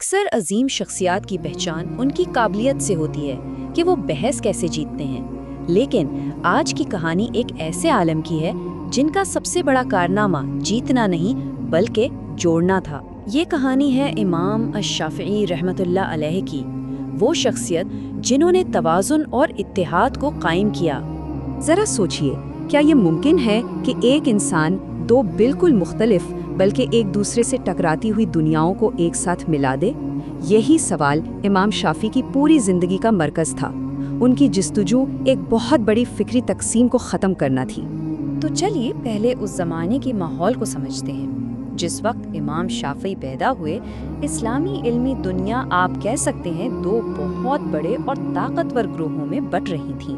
اکثر عظیم شخصیات کی پہچان ان کی قابلیت سے ہوتی ہے کہ وہ بحث کیسے جیتتے ہیں، لیکن آج کی کہانی ایک ایسے عالم کی ہے جن کا سب سے بڑا کارنامہ جیتنا نہیں بلکہ جوڑنا تھا۔ یہ کہانی ہے امام الشافعی رحمۃ اللہ علیہ کی، وہ شخصیت جنہوں نے توازن اور اتحاد کو قائم کیا۔ ذرا سوچئے، کیا یہ ممکن ہے کہ ایک انسان دو بالکل مختلف بلکہ ایک دوسرے سے ٹکراتی ہوئی دنیاؤں کو ایک ساتھ ملا دے؟ یہی سوال امام شافعی کی پوری زندگی کا مرکز تھا۔ ان کی جستجو ایک بہت بڑی فکری تقسیم کو ختم کرنا تھی۔ تو چلیے پہلے اس زمانے کے ماحول کو سمجھتے ہیں۔ جس وقت امام شافعی پیدا ہوئے، اسلامی علمی دنیا آپ کہہ سکتے ہیں دو بہت بڑے اور طاقتور گروہوں میں بٹ رہی تھیں۔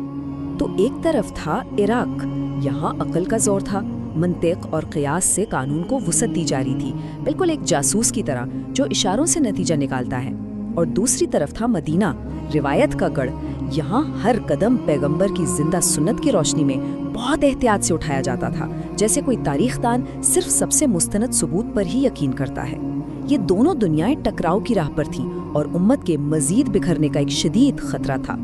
تو ایک طرف تھا عراق، یہاں عقل کا زور تھا، منطق اور قیاس سے قانون کو وسعت دی جا رہی تھی، بالکل ایک جاسوس کی طرح جو اشاروں سے نتیجہ نکالتا ہے۔ اور دوسری طرف تھا مدینہ، روایت کا گڑھ، یہاں ہر قدم پیغمبر کی زندہ سنت کی روشنی میں بہت احتیاط سے اٹھایا جاتا تھا، جیسے کوئی تاریخ دان صرف سب سے مستند ثبوت پر ہی یقین کرتا ہے۔ یہ دونوں دنیائیں ٹکراؤ کی راہ پر تھیں اور امت کے مزید بکھرنے کا ایک شدید خطرہ تھا۔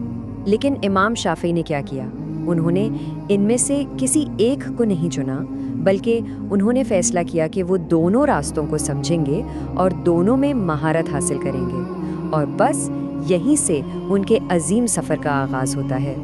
لیکن امام شافعی نے کیا کیا؟ انہوں نے ان میں سے کسی ایک کو نہیں چنا، بلکہ انہوں نے فیصلہ کیا کہ وہ دونوں راستوں کو سمجھیں گے اور دونوں میں مہارت حاصل کریں گے، اور بس یہیں سے ان کے عظیم سفر کا آغاز ہوتا ہے۔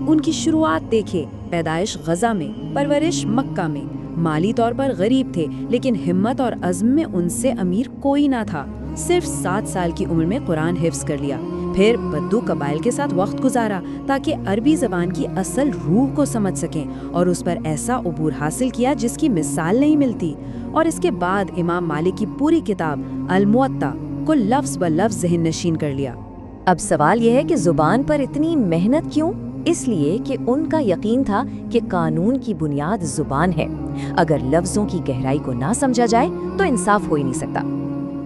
ان کی شروعات دیکھیں، پیدائش غزہ میں، پرورش مکہ میں، مالی طور پر غریب تھے لیکن ہمت اور عزم میں ان سے امیر کوئی نہ تھا۔ صرف 7 سال کی عمر میں قرآن حفظ کر لیا، پھر بدو قبائل کے ساتھ وقت گزارا تاکہ عربی زبان کی اصل روح کو سمجھ سکیں، اور اس پر ایسا عبور حاصل کیا جس کی مثال نہیں ملتی۔ اور اس کے بعد امام مالک کی پوری کتاب الموطا کو لفظ ب لفظ ذہن نشین کر لیا۔ اب سوال یہ ہے کہ زبان پر اتنی محنت کیوں؟ اس لیے کہ ان کا یقین تھا کہ قانون کی بنیاد زبان ہے، اگر لفظوں کی گہرائی کو نہ سمجھا جائے تو انصاف ہو ہی نہیں سکتا۔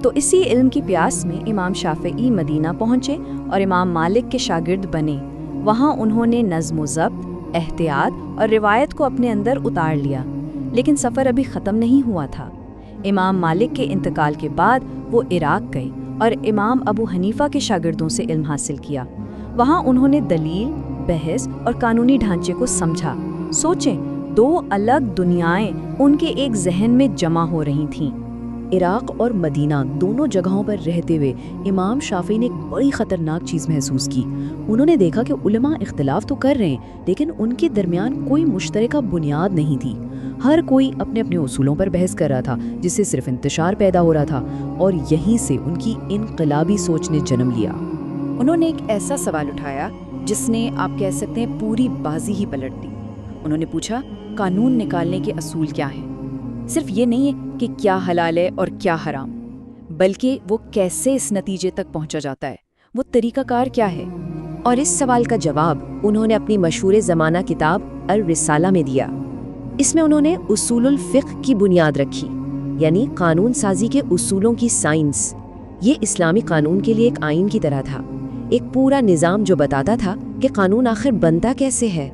تو اسی علم کی پیاس میں امام شافعی مدینہ پہنچے اور امام مالک کے شاگرد بنے۔ وہاں انہوں نے نظم و ضبط، احتیاط اور روایت کو اپنے اندر اتار لیا، لیکن سفر ابھی ختم نہیں ہوا تھا۔ امام مالک کے انتقال کے بعد وہ عراق گئے اور امام ابو حنیفہ کے شاگردوں سے علم حاصل کیا۔ وہاں انہوں نے دلیل، بحث اور قانونی ڈھانچے کو سمجھا۔ سوچیں، دو الگ دنیائیں ان کے ایک ذہن میں جمع ہو رہی تھیں۔ عراق اور مدینہ دونوں جگہوں پر رہتے ہوئے امام شافعی نے ایک بڑی خطرناک چیز محسوس کی۔ انہوں نے دیکھا کہ علماء اختلاف تو کر رہے ہیں، لیکن ان کے درمیان کوئی مشترکہ بنیاد نہیں تھی۔ ہر کوئی اپنے اپنے اصولوں پر بحث کر رہا تھا، جس سے صرف انتشار پیدا ہو رہا تھا، اور یہیں سے ان کی انقلابی سوچ نے جنم لیا۔ انہوں نے ایک ایسا سوال اٹھایا جس نے آپ کہہ سکتے ہیں پوری بازی ہی پلٹ دی۔ انہوں نے پوچھا، قانون نکالنے کے اصول کیا ہیں؟ صرف یہ نہیں ہے کہ کیا حلال ہے اور کیا حرام، بلکہ وہ کیسے اس نتیجے تک پہنچا جاتا ہے، وہ طریقہ کار کیا ہے؟ اور اس سوال کا جواب انہوں نے اپنی مشہور زمانہ کتاب الرسالہ میں دیا۔ اس میں انہوں نے اصول الفقہ کی بنیاد رکھی، یعنی قانون سازی کے اصولوں کی سائنس۔ یہ اسلامی قانون کے لیے ایک آئین کی طرح تھا، ایک پورا نظام جو بتاتا تھا کہ قانون آخر بنتا کیسے ہے۔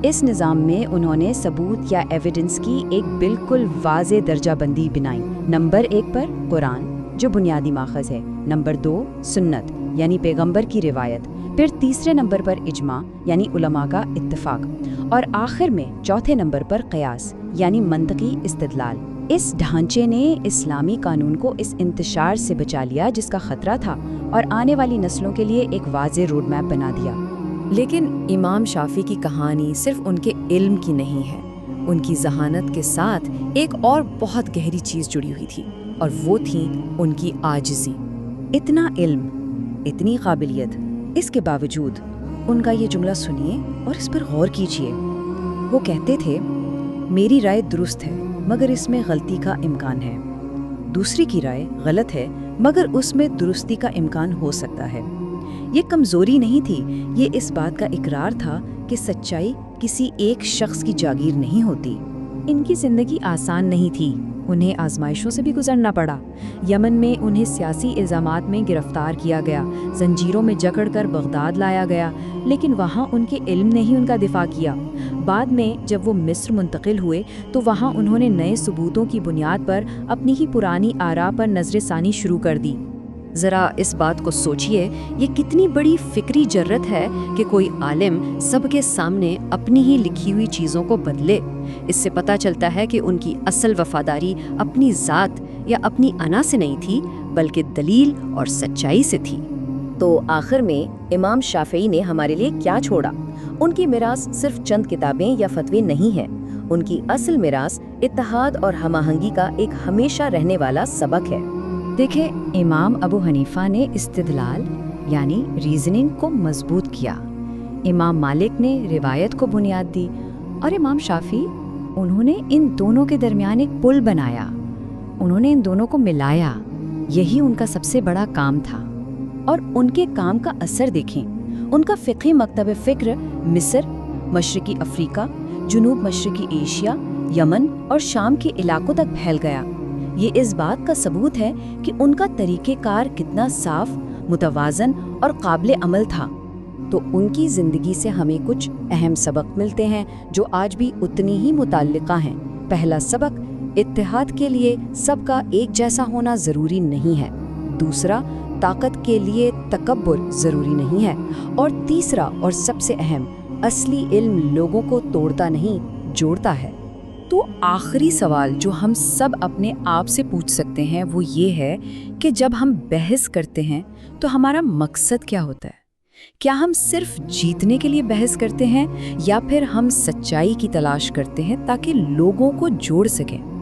اس نظام میں انہوں نے ثبوت یا ایویڈنس کی ایک بالکل واضح درجہ بندی بنائی۔ نمبر 1 پر قرآن، جو بنیادی ماخذ ہے، نمبر 2 سنت یعنی پیغمبر کی روایت، پھر تیسرے نمبر پر اجماع یعنی علماء کا اتفاق، اور آخر میں چوتھے نمبر پر قیاس یعنی منطقی استدلال۔ اس ڈھانچے نے اسلامی قانون کو اس انتشار سے بچا لیا جس کا خطرہ تھا، اور آنے والی نسلوں کے لیے ایک واضح روڈ میپ بنا دیا۔ لیکن امام شافعی کی کہانی صرف ان کے علم کی نہیں ہے، ان کی ذہانت کے ساتھ ایک اور بہت گہری چیز جڑی ہوئی تھی، اور وہ تھی ان کی عاجزی۔ اتنا علم، اتنی قابلیت، اس کے باوجود ان کا یہ جملہ سنیے اور اس پر غور کیجیے۔ وہ کہتے تھے، میری رائے درست ہے مگر اس میں غلطی کا امکان ہے، دوسری کی رائے غلط ہے مگر اس میں درستی کا امکان ہو سکتا ہے۔ یہ کمزوری نہیں تھی، یہ اس بات کا اقرار تھا کہ سچائی کسی ایک شخص کی جاگیر نہیں ہوتی۔ ان کی زندگی آسان نہیں تھی، انہیں آزمائشوں سے بھی گزرنا پڑا۔ یمن میں انہیں سیاسی الزامات میں گرفتار کیا گیا، زنجیروں میں جکڑ کر بغداد لایا گیا، لیکن وہاں ان کے علم نے ہی ان کا دفاع کیا۔ بعد میں جب وہ مصر منتقل ہوئے تو وہاں انہوں نے نئے ثبوتوں کی بنیاد پر اپنی ہی پرانی آراء پر نظر ثانی شروع کر دی۔ ذرا اس بات کو سوچئے، یہ کتنی بڑی فکری جرت ہے کہ کوئی عالم سب کے سامنے اپنی ہی لکھی ہوئی چیزوں کو بدلے۔ اس سے پتہ چلتا ہے کہ ان کی اصل وفاداری اپنی ذات یا اپنی انا سے نہیں تھی، بلکہ دلیل اور سچائی سے تھی۔ تو آخر میں امام شافعی نے ہمارے لیے کیا چھوڑا؟ ان کی میراث صرف چند کتابیں یا فتوے نہیں ہیں، ان کی اصل میراث اتحاد اور ہم آہنگی کا ایک ہمیشہ رہنے والا سبق ہے۔ دیکھیں، امام ابو حنیفہ نے استدلال یعنی ریزننگ کو مضبوط کیا، امام مالک نے روایت کو بنیاد دی، اور امام شافعی انہوں نے ان دونوں کے درمیان ایک پل بنایا، انہوں نے ان دونوں کو ملایا۔ یہی ان کا سب سے بڑا کام تھا۔ اور ان کے کام کا اثر دیکھیں، ان کا فقہی مکتب فکر مصر، مشرقی افریقہ، جنوب مشرقی ایشیا، یمن اور شام کے علاقوں تک پھیل گیا۔ یہ اس بات کا ثبوت ہے کہ ان کا طریقہ کار کتنا صاف، متوازن اور قابل عمل تھا۔ تو ان کی زندگی سے ہمیں کچھ اہم سبق ملتے ہیں جو آج بھی اتنی ہی متعلقہ ہیں۔ پہلا سبق، اتحاد کے لیے سب کا ایک جیسا ہونا ضروری نہیں ہے۔ دوسرا، طاقت کے لیے تکبر ضروری نہیں ہے۔ اور تیسرا اور سب سے اہم، اصلی علم لوگوں کو توڑتا نہیں، جوڑتا ہے۔ تو آخری سوال جو ہم سب اپنے آپ سے پوچھ سکتے ہیں وہ یہ ہے کہ جب ہم بحث کرتے ہیں تو ہمارا مقصد کیا ہوتا ہے؟ کیا ہم صرف جیتنے کے لیے بحث کرتے ہیں یا پھر ہم سچائی کی تلاش کرتے ہیں تاکہ لوگوں کو جوڑ سکیں؟